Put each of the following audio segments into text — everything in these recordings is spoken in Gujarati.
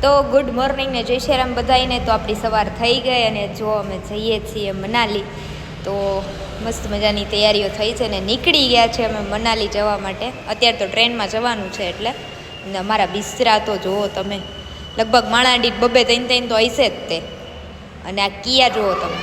તો ગુડ મોર્નિંગ ને જય શ્રી રામ બધાઈને. તો આપણી સવાર થઈ ગઈ અને જો અમે જઈએ છીએ મનાલી. તો મસ્ત મજાની તૈયારીઓ થઈ છે ને નીકળી ગયા છે અમે મનાલી જવા માટે. અત્યારે તો ટ્રેનમાં જવાનું છે એટલે અમારા બિસ્તરા તો જુઓ તમે, લગભગ માણાડી બબે ત્રણ તો હશે જ તે. અને આ કિયા જુઓ તમે.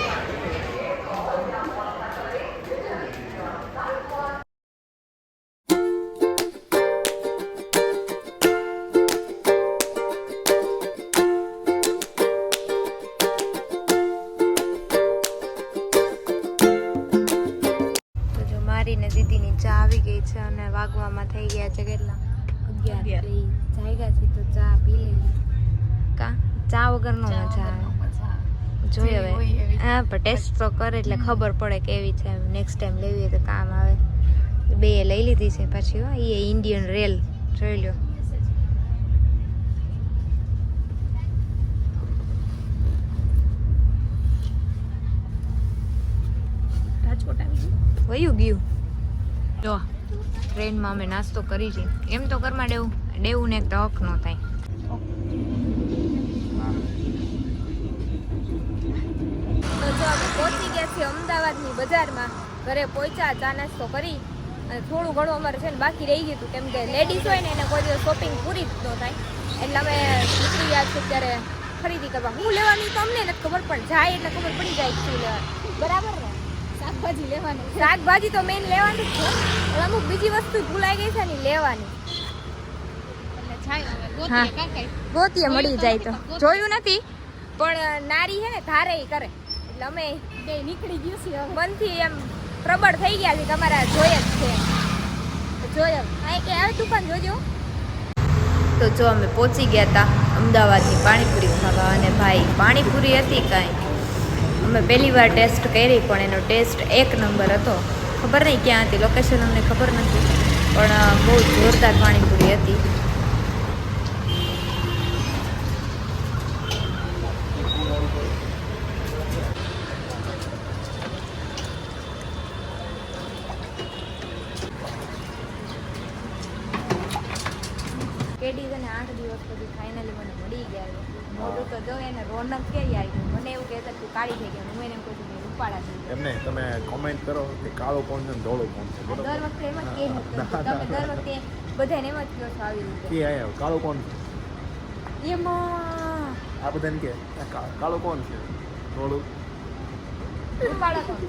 મારીને દીદીની ચા આવી ગઈ છે અને વાગવામાં થઈ ગયા છે કેટલા 11 જાગ્યા છે. તો ચા પી લેવી કા ચા વગર નો મજા આવે. જોઈએ હવે હા પણ ટેસ્ટ તો કરે એટલે ખબર પડે કેવી છે. નેક્સ્ટ ટાઈમ લેવી હોય તો કામ આવે. બે લઈ લીધી છે પાછી. એ ઇન્ડિયન રેલ જોઈ લો. રાજકોટ આવી વયું ગયું. જો ટ્રેનમાં અમે નાસ્તો કરી છે. એમ તો ઘરમાં દેવું ને તો હક ન થાય. તો જો અમે પહોંચી ગયા છીએ અમદાવાદની બજારમાં. ઘરે પહોંચ્યા, ચા નાસ્તો કરી અને થોડું ઘણું અમારે છે ને બાકી રહી ગયું હતું. કેમ કે લેડીઝ હોય ને એને કોઈ દિવસ શોપિંગ પૂરી જ ન થાય. એટલે અમે નીકળી ગયા છીએ ત્યારે ખરીદી કરવા. હું લેવાની તો અમને નથી ખબર, પણ જાય એટલે ખબર પડી જાય શું લેવાનું. બરાબર ને? શાકભાજી લેવાની. શાકભાજી તો મેઇન લેવાની જ છે. અમુક બીજી વસ્તુ ભૂલાઈ ગઈ છે ને લેવાની. ગોતીએ મળી જાય તો જોયું નથી, પણ નારી છે ને ધારે કરે. એટલે અમે બે નીકળી ગયું છે મનથી એમ પ્રબળ થઈ ગયા છે. તમારા જોઈએ જ છે. જોયો આ કે આવે દુકાન જોજો. તો જો અમે પહોંચી ગયા હતા અમદાવાદની પાણીપુરી ખાવા. અને ભાઈ પાણીપુરી હતી કાંઈ, અમે પહેલી વાર ટેસ્ટ કરી પણ એનો ટેસ્ટ એક નંબર હતો. ખબર નહીં ક્યાં હતી લોકેશન અમને ખબર નથી, પણ બહુ જોરદાર પાણીપુરી હતી. કેડી અને 8 દિવસ પછી ફાઇનલી મને મળી ગયા. મોઢું તો જો એને રોનક ક્યાંય આવી ગયું. મને એવું કહેતા તું કાળી થઈ ગયા. હું એને એમ કહું છું રૂપાળા થઈ ગયા. એમને તમે કોમેન્ટ કરો કે કાળો કોણ છે ને ધોળો કોણ છે. દર વખતે એમ જ કહે તમે દર વખતે બધાને એમ જ કહો છો આવી રીતે કે આયા કાળો કોણ છે એમાં આ બધાને કે કાળો કોણ છે ધોળું રૂપાળા કોણ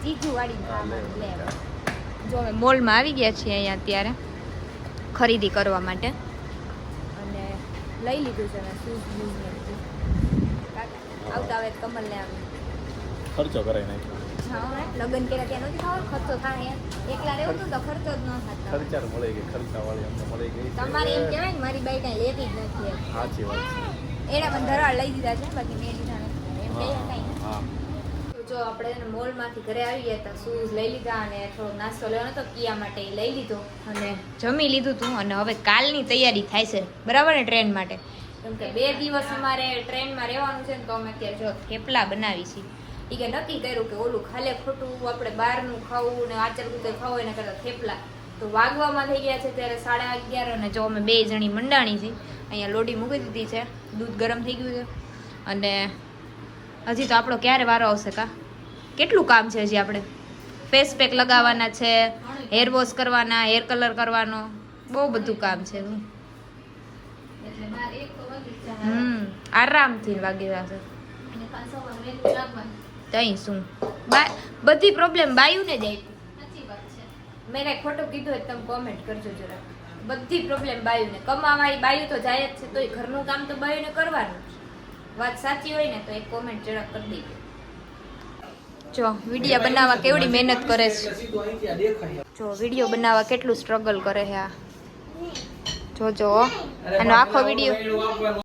જીજુ વાળી લે. જો અમે મોલમાં આવી ગયા છીએ અહીંયા અત્યારે ખરીદી કરવા માટે. અને લઈ લીધું છે મેં શૂઝ બૂઝ ને બધું. આવતા આવે કમલને આમ ખર્ચો કરાવી નાખ્યો. હા લગ્ન કર્યા ત્યાં નથી ખાવા ખર્ચો થાય. એકલા રહેવું હતું તો ખર્ચો જ ન થતો. ખર્ચા મળી ગઈ, ખર્ચા વાળી અમને મળી ગઈ. તમારે એમ કહેવાય ને મારી બાઈ કાંઈ લેતી જ નથી. સાચી વાત છે. એના પણ ધરાળ લઈ દીધા છે, બાકી મેં લીધા નથી. એમ કહીએ કાંઈ. હા જો આપણે મોલમાંથી ઘરે આવી ગયા હતા, શૂઝ લઈ લીધા અને થોડો નાસ્તો લેવાનો હતો કિયા માટે, એ લઈ લીધો અને જમી લીધું હતું. અને હવે કાલની તૈયારી થાય છે બરાબર ને ટ્રેન માટે. કેમ કે 2 દિવસ અમારે ટ્રેનમાં રહેવાનું છે ને, તો અમે અત્યારે જો થેપલા બનાવી છીએ. એ કે નક્કી કર્યું કે ઓલું ખાલે ખોટું આપણે બહારનું ખાવું ને આચર કુચર ખાવું એના કરતાં થેપલા. તો વાગવામાં થઈ ગયા છે ત્યારે 11:30 અને જો અમે 2 જણી મંડાણી છીએ. અહીંયા લોટી મૂકી દીધી છે, દૂધ ગરમ થઈ ગયું છે. અને હજી તો આપણો ક્યારે વારો આવશે કા? કેટલું કામ છે હજી. આપણે ફેસ પેક લગાવવાના છે, હેર વોશ કરવાના, હેર કલર કરવાનો, બહુ બધું કામ છે. આરામથી વાગી જશે. તઈ શું બધી પ્રોબ્લેમ બાયુને જ આવી. મેં કાંઈ ખોટું કીધું હોય તમે કોમેન્ટ કરજો જરા. બધી પ્રોબ્લેમ બાયુને. કમાવાળી બાયુ તો જાય જ છે, તો ઘરનું કામ તો બાયુને કરવાનું. વાત સાચી હોય ને તો એક કોમેન્ટ જરા કરી દેજો. જો વિડીયો બનાવવા કેવડી મહેનત કરે છે. જો વિડીયો બનાવવા કેટલું સ્ટ્રગલ કરે છે આ. જોજો આનો આખો વિડીયો